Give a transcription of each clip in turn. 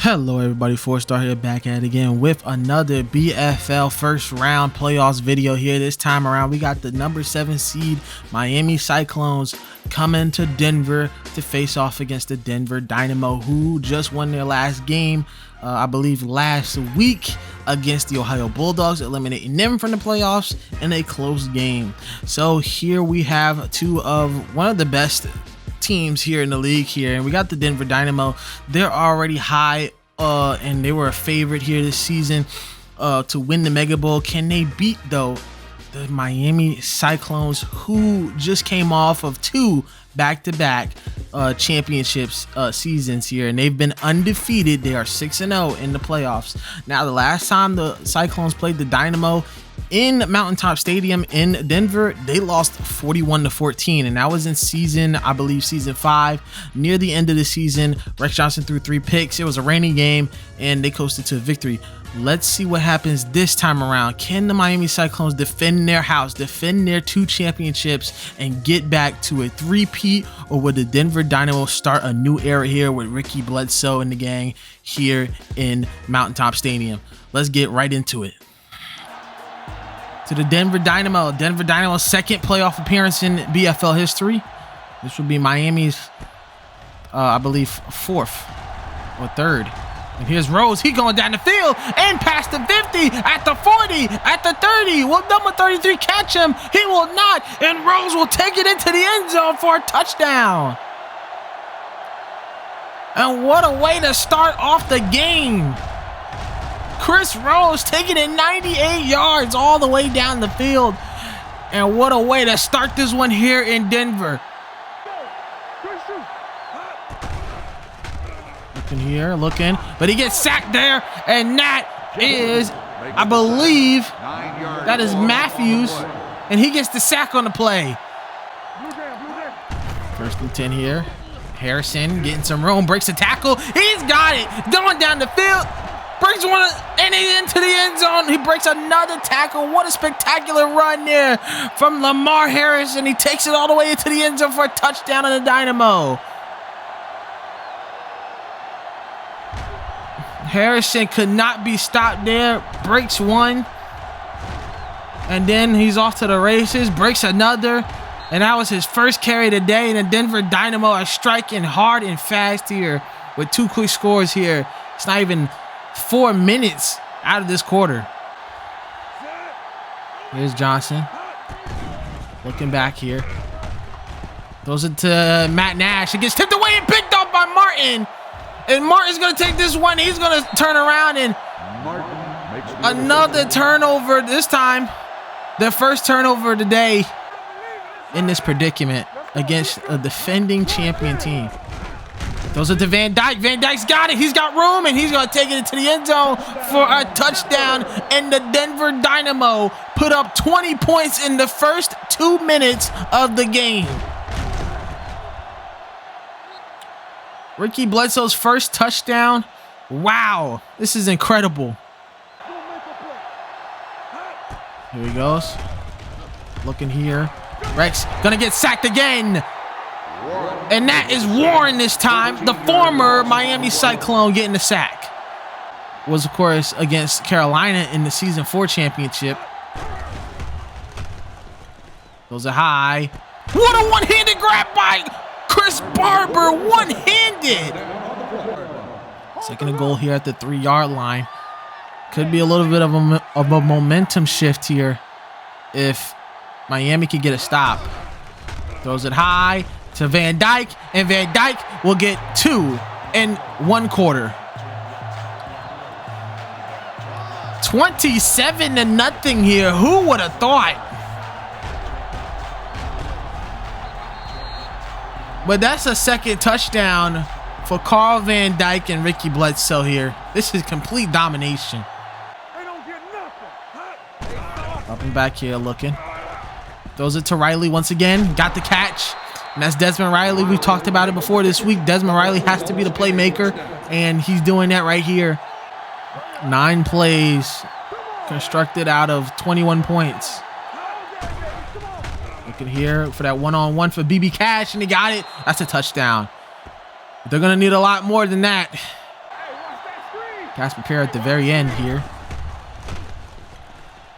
Hello everybody, 4-Star here, back at it again with another BFL first round playoffs video here. This time around we got the number 7 seed Miami Cyclones coming to Denver to face off against the Denver Dynamo, who just won their last game, I believe last week, against the Ohio Bulldogs, eliminating them from the playoffs in a close game. So here we have one of the best teams here in the league here, and we got the Denver Dynamo. They're already high and they were a favorite here this season to win the Mega Bowl. Can they beat though the Miami Cyclones, who just came off of 2 back-to-back championships seasons here, and they've been undefeated? They are 6-0 in the playoffs. Now, the last time the Cyclones played the Dynamo in Mountaintop Stadium in Denver, they lost 41-14, and that was in season, I believe, season 5. Near the end of the season, Rex Johnson threw 3 picks. It was a rainy game, and they coasted to victory. Let's see what happens this time around. Can the Miami Cyclones defend their house, defend their 2 championships, and get back to a 3-peat, or will the Denver Dynamo start a new era here with Ricky Bledsoe and the gang here in Mountaintop Stadium? Let's get right into it. To the Denver Dynamo. Denver Dynamo's 2nd playoff appearance in BFL history. This will be Miami's, I believe, 4th or 3rd. And here's Rose. He going down the field and past the 50, at the 40, at the 30. Will number 33 catch him? He will not. And Rose will take it into the end zone for a touchdown. And what a way to start off the game. Chris Rose taking it 98 yards all the way down the field. And what a way to start this one here in Denver. Looking here, looking, but he gets sacked there. And that is, I believe, that is Matthews. And he gets the sack on the play. 1st and 10 here. Harrison getting some room, breaks the tackle. He's got it. Going down the field. Brings one and he's into the end zone. He breaks another tackle. What a spectacular run there from Lamar Harrison. He takes it all the way into the end zone for a touchdown on the Dynamo. Harrison could not be stopped there. Breaks one. And then he's off to the races. Breaks another. And that was his first carry today. And the Denver Dynamo are striking hard and fast here with 2 quick scores here. It's not even 4 minutes out of this quarter. Here's Johnson. Looking back here. Throws it to Matt Nash. It gets tipped away and picked up by Martin. And Martin's going to take this one. He's going to turn around, and another turnover this time. Their first turnover today in this predicament against a defending champion team. Throws it to Van Dyke. Van Dyke's got it. He's got room, and he's going to take it into the end zone for a touchdown. And the Denver Dynamo put up 20 points in the first 2 minutes of the game. Ricky Bledsoe's first touchdown. Wow, this is incredible. Here he goes. Looking here. Rex going to get sacked again. And that is Warren this time, the former Miami Cyclone, getting the sack. Was, of course, against Carolina in the Season 4 championship. Goes a high. What a one-handed grab by Chris Barber, one-handed. 2nd and goal here at the 3-yard line. Could be a little bit of a momentum shift here if Miami could get a stop. Throws it high to Van Dyke, and Van Dyke will get 2 in 1 quarter. 27-0 here. Who would have thought? But that's a 2nd touchdown for Carl Van Dyke and Ricky Bledsoe here. This is complete domination. Up and back here looking. Throws it to Riley once again. Got the catch. And that's Desmond Riley. We've talked about it before this week. Desmond Riley has to be the playmaker, and he's doing that right here. 9 plays constructed out of 21 points. Looking here for that one-on-one for BB Cash, and he got it. That's a touchdown. They're going to need a lot more than that. Casper Perry at the very end here.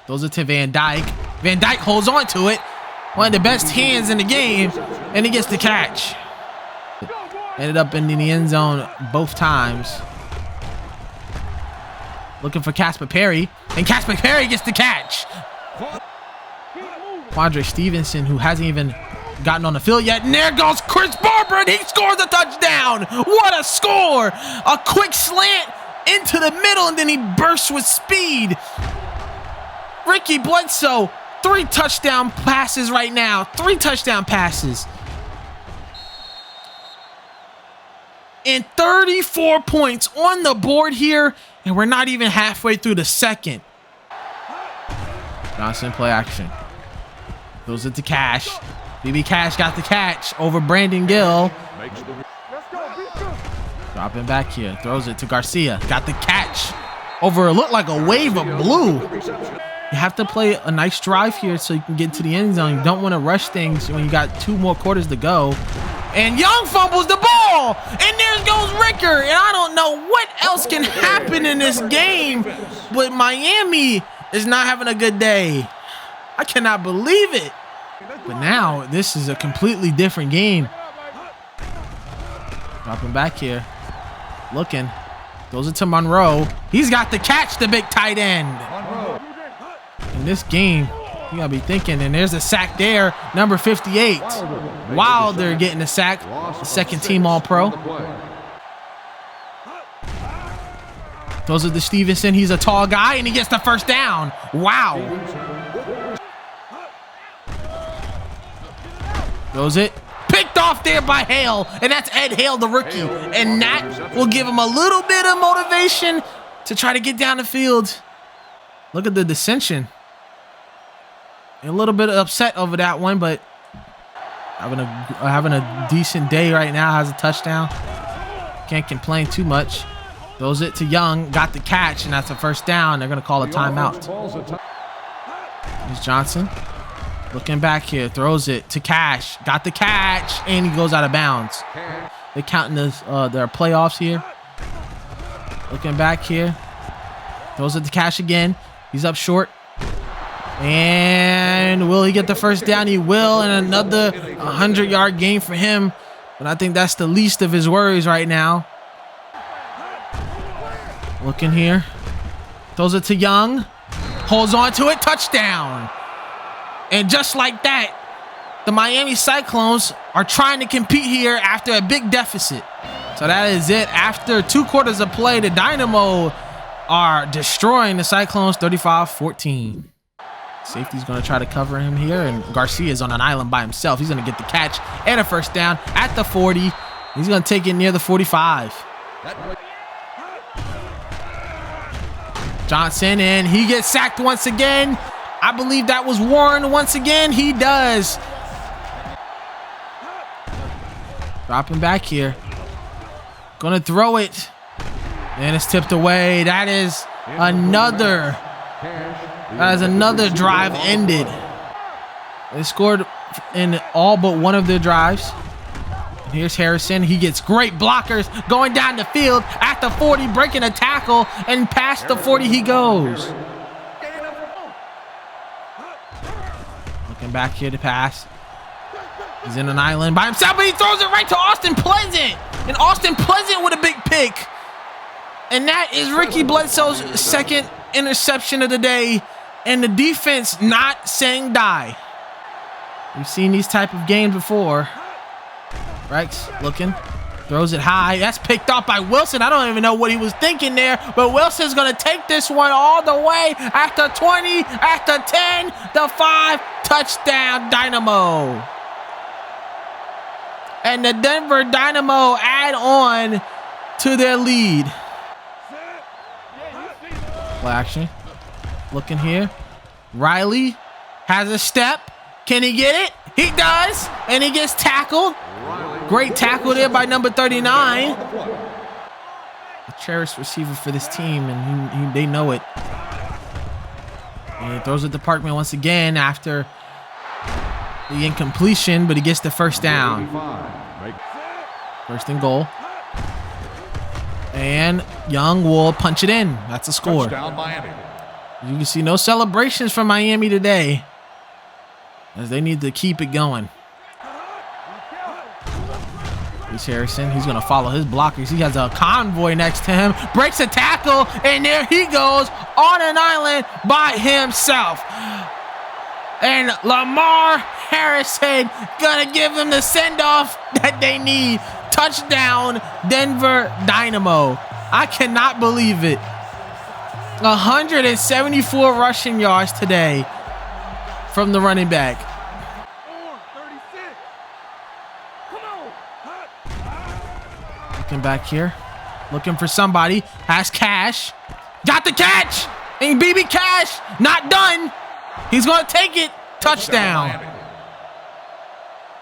Those are to Van Dyke. Van Dyke holds on to it. One of the best hands in the game, and he gets the catch. Ended up in the end zone both times. Looking for Casper Perry, and Casper Perry gets the catch. Quandre Stevenson, who hasn't even gotten on the field yet, and there goes Chris Barber, and he scores a touchdown. What a score! A quick slant into the middle, and then he bursts with speed. Ricky Bledsoe, 3 touchdown passes right now. 3 touchdown passes. And 34 points on the board here, and we're not even halfway through the second. Johnson play action. Throws it to Cash. BB Cash got the catch over Brandon Gill. Dropping back here. Throws it to Garcia. Got the catch over, it looked like a wave of blue. You have to play a nice drive here so you can get to the end zone. You don't want to rush things when you got 2 more quarters to go. And Young fumbles the ball, and there goes Ricker. And I don't know what else can happen in this game, but Miami is not having a good day. I cannot believe it. But now this is a completely different game. Dropping back here, looking, throws it to Monroe. He's got the catch, the big tight end. In this game, you gotta be thinking, and there's a sack there, number 58. Wilder getting a sack, the second team All-Pro. Those are the Stevenson. He's a tall guy, and he gets the first down. Wow. Throws it. Picked off there by Hale, and that's Ed Hale, the rookie. And that will give him a little bit of motivation to try to get down the field. Look at the dissension. A little bit upset over that one, but having a decent day right now. Has a touchdown. Can't complain too much. Throws it to Young. Got the catch, and that's a first down. They're going to call a timeout. Here's Johnson. Looking back here. Throws it to Cash. Got the catch, and he goes out of bounds. They're counting their playoffs here. Looking back here. Throws it to Cash again. He's up short. And will he get the first down? He will, and another 100-yard game for him. But I think that's the least of his worries right now. Looking here. Throws it to Young. Holds on to it. Touchdown. And just like that, the Miami Cyclones are trying to compete here after a big deficit. So that is it. After 2 quarters of play, the Dynamo are destroying the Cyclones 35-14. Safety's going to try to cover him here, and Garcia is on an island by himself. He's going to get the catch and a first down at the 40. He's going to take it near the 45. Johnson, and he gets sacked once again. I believe that was Warren once again. He does. Dropping back here. Going to throw it. And it's tipped away. That is another drive ended. They scored in all but one of their drives. And here's Harrison. He gets great blockers going down the field at the 40, breaking a tackle, and past the 40 he goes. Looking back here to pass. He's in an island by himself, but he throws it right to Austin Pleasant. And Austin Pleasant with a big pick. And that is Ricky Bledsoe's second interception of the day. And the defense not saying die. We've seen these type of games before. Rex looking. Throws it high. That's picked off by Wilson. I don't even know what he was thinking there. But Wilson's going to take this one all the way at the 20, at the 10, the 5. Touchdown, Dynamo. And the Denver Dynamo add on to their lead. Play action. Looking here. Riley has a step. Can he get it? He does. And he gets tackled. Great tackle there by number 39. A cherished receiver for this team, and they know it. And he throws it to Parkman once again after the incompletion, but he gets the first down. First and goal. And Young will punch it in. That's a score. Touchdown, Miami. You can see no celebrations from Miami today, as they need to keep it going. Here's Harrison. He's going to follow his blockers. He has a convoy next to him. Breaks a tackle, and there he goes on an island by himself. And Lamar Harrison going to give them the send-off that they need. Touchdown, Denver Dynamo. I cannot believe it. 174 rushing yards today from the running back. Looking back here, looking for somebody. Has Cash. Got the catch. And BB Cash not done. He's going to take it. Touchdown.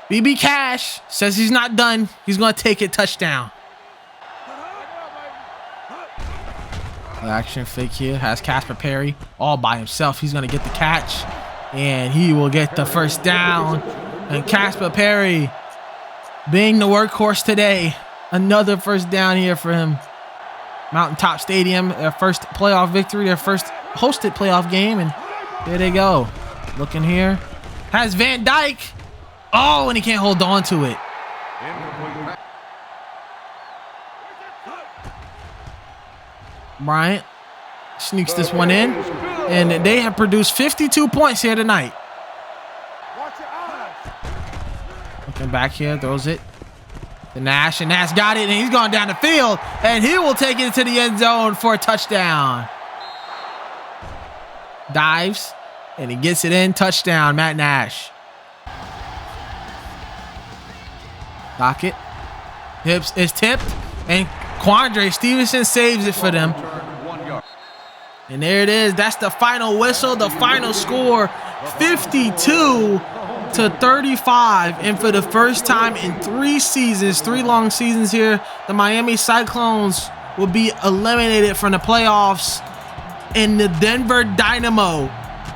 BB Cash says he's not done. He's going to take it. Touchdown. Action fake here. Has Casper Perry all by himself. He's going to get the catch. And he will get the first down. And Casper Perry being the workhorse today. Another first down here for him. Mountaintop Stadium, their first playoff victory, their first hosted playoff game. And there they go. Looking here. Has Van Dyke. Oh, and he can't hold on to it. Bryant sneaks this one in. And they have produced 52 points here tonight. Looking back here, throws it. The Nash, and Nash got it, and he's going down the field, and he will take it to the end zone for a touchdown. Dives, and he gets it in. Touchdown, Matt Nash. Docket. Hips is tipped, and Quandre Stevenson saves it for them. And there it is. That's the final whistle, the final score, 52-35. And for the first time in 3 seasons, 3 long seasons here, the Miami Cyclones will be eliminated from the playoffs, and the Denver Dynamo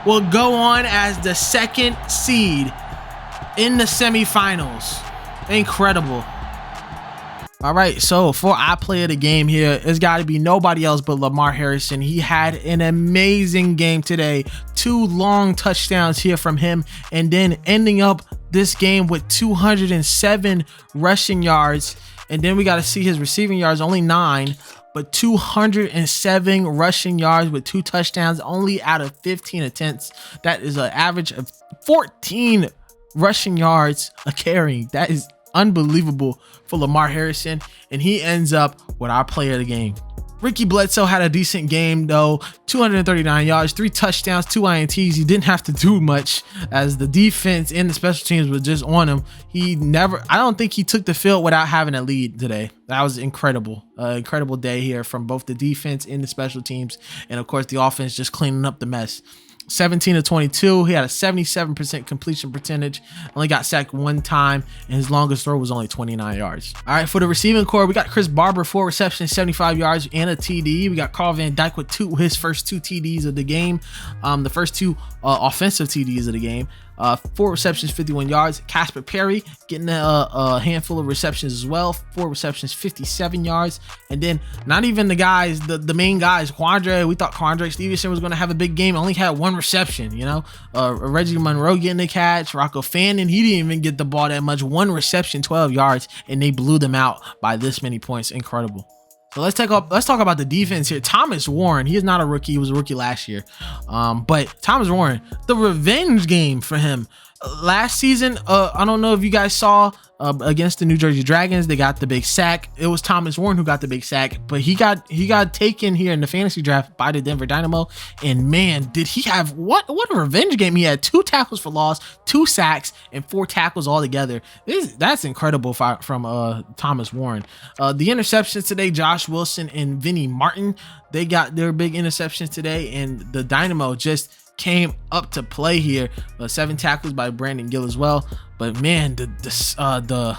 will go on as the 2nd seed in the semifinals. Incredible. All right, so for our play of the game here, it's got to be nobody else but Lamar Harrison. He had an amazing game today. 2 long touchdowns here from him, and then ending up this game with 207 rushing yards. And then we got to see his receiving yards, only 9, but 207 rushing yards with 2 touchdowns, only out of 15 attempts. That is an average of 14 rushing yards a carry. That is unbelievable for Lamar Harrison, and he ends up with our player of the game. Ricky Bledsoe had a decent game though, 239 yards, 3 touchdowns, 2 INTs. He didn't have to do much as the defense and the special teams were just on him. I don't think he took the field without having a lead today. That was incredible. Incredible day here from both the defense and the special teams, and of course the offense just cleaning up the mess. 17-22. He had a 77% completion percentage. Only got sacked 1 time, and his longest throw was only 29 yards. All right, for the receiving core, we got Chris Barber, 4 receptions, 75 yards, and a TD. We got Carl Van Dyke with his first 2 TDs of the game. The first 2 offensive TDs of the game. 4 receptions, 51 yards. Casper Perry getting a handful of receptions as well. 4 receptions, 57 yards. And then not even the guys, the main guys, Quandre. We thought Quandre Stevenson was going to have a big game. Only had 1 reception, you know. Reggie Monroe getting the catch. Rocco Fannin, he didn't even get the ball that much. 1 reception, 12 yards, and they blew them out by this many points. Incredible. So let's talk about the defense here. Thomas Warren, he is not a rookie. He was a rookie last year. But Thomas Warren, the revenge game for him. Last season, I don't know if you guys saw against the New Jersey Dragons, they got the big sack. It was Thomas Warren who got the big sack, but he got taken here in the fantasy draft by the Denver Dynamo. And man, did he have what a revenge game. He had 2 tackles for loss, 2 sacks, and 4 tackles altogether. That's incredible from Thomas Warren. The interceptions today, Josh Wilson and Vinnie Martin, they got their big interceptions today, and the Dynamo just came up to play here. 7 tackles by Brandon Gill as well. But man, the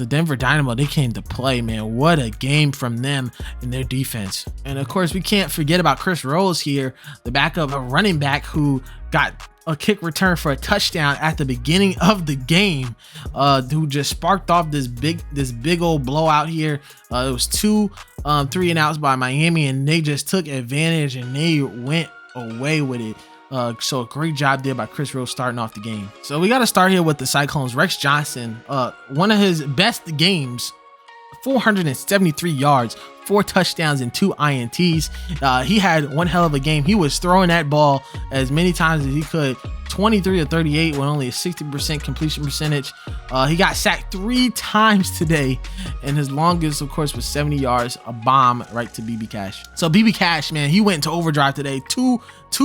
Denver Dynamo, they came to play, man. What a game from them and their defense. And of course, we can't forget about Chris Rose here, the backup running back who got a kick return for a touchdown at the beginning of the game, who just sparked off this big old blowout here. It was 2 3 and outs by Miami, and they just took advantage and they went away with it. So a great job there by Chris Rose starting off the game. So we got to start here with the Cyclones. Rex Johnson, one of his best games, 473 yards, 4 touchdowns and 2 INTs. He had one hell of a game. He was throwing that ball as many times as he could. 23 of 38 with only a 60% completion percentage. He got sacked 3 times today, and his longest, of course, was 70 yards, a bomb right to BB Cash. So BB Cash, man, he went into overdrive today. Two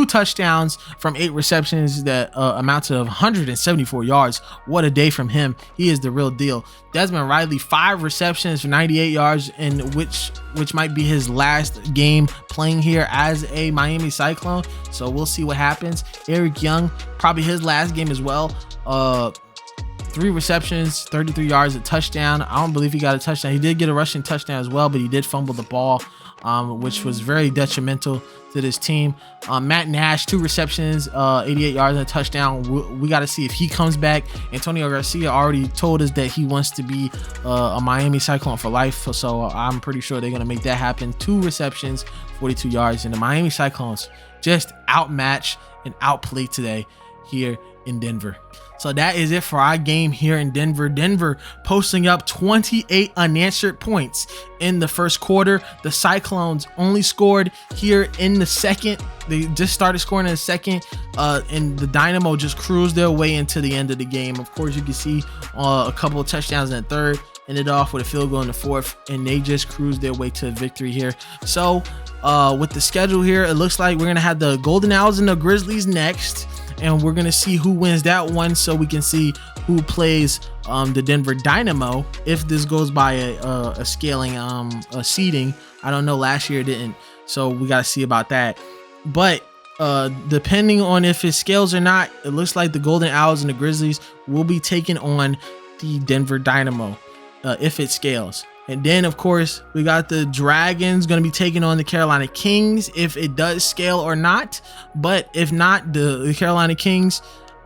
touchdowns from 8 receptions that amount to 174 yards. What a day from him. He is the real deal. Desmond Riley, 5 receptions for 98 yards, and which might be his last game playing here as a Miami Cyclone. So we'll see what happens. Eric Young, probably his last game as well. 3 receptions, 33 yards, a touchdown. I don't believe he got a touchdown. He did get a rushing touchdown as well, but he did fumble the ball, which was very detrimental to this team. Matt Nash, 2 receptions, 88 yards and a touchdown. We got to see if he comes back. Antonio Garcia already told us that he wants to be a Miami Cyclone for life, so I'm pretty sure they're going to make that happen. 2 receptions, 42 yards, and the Miami Cyclones just outmatched and outplayed today here in Denver. So that is it for our game here in Denver. Denver posting up 28 unanswered points in the first quarter. The Cyclones only scored here in the second. They just started scoring in the second, and the Dynamo just cruised their way into the end of the game. Of course, you can see a couple of touchdowns in the third, ended off with a field goal in the fourth, and they just cruised their way to a victory here. So with the schedule here, it looks like we're going to have the Golden Owls and the Grizzlies next, and we're going to see who wins that one so we can see who plays the Denver Dynamo if this goes by a scaling, a seeding. I don't know, last year it didn't, so we got to see about that. But depending on if it scales or not, it looks like the Golden Owls and the Grizzlies will be taking on the Denver Dynamo if it scales. And then, of course, we got the Dragons going to be taking on the Carolina Kings if it does scale or not. But if not, the Carolina Kings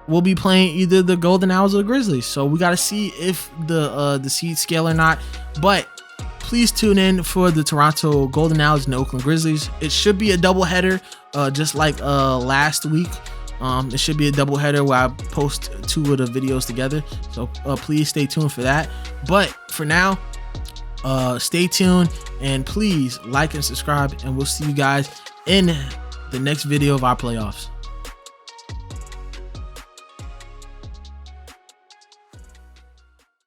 will be playing either the Golden Owls or the Grizzlies. So we got to see if the seeds scale or not. But please tune in for the Toronto Golden Owls and the Oakland Grizzlies. It should be a doubleheader, just like last week. It should be a doubleheader where I post 2 of the videos together. So please stay tuned for that. But for now, stay tuned and please like and subscribe, and we'll see you guys in the next video of our playoffs.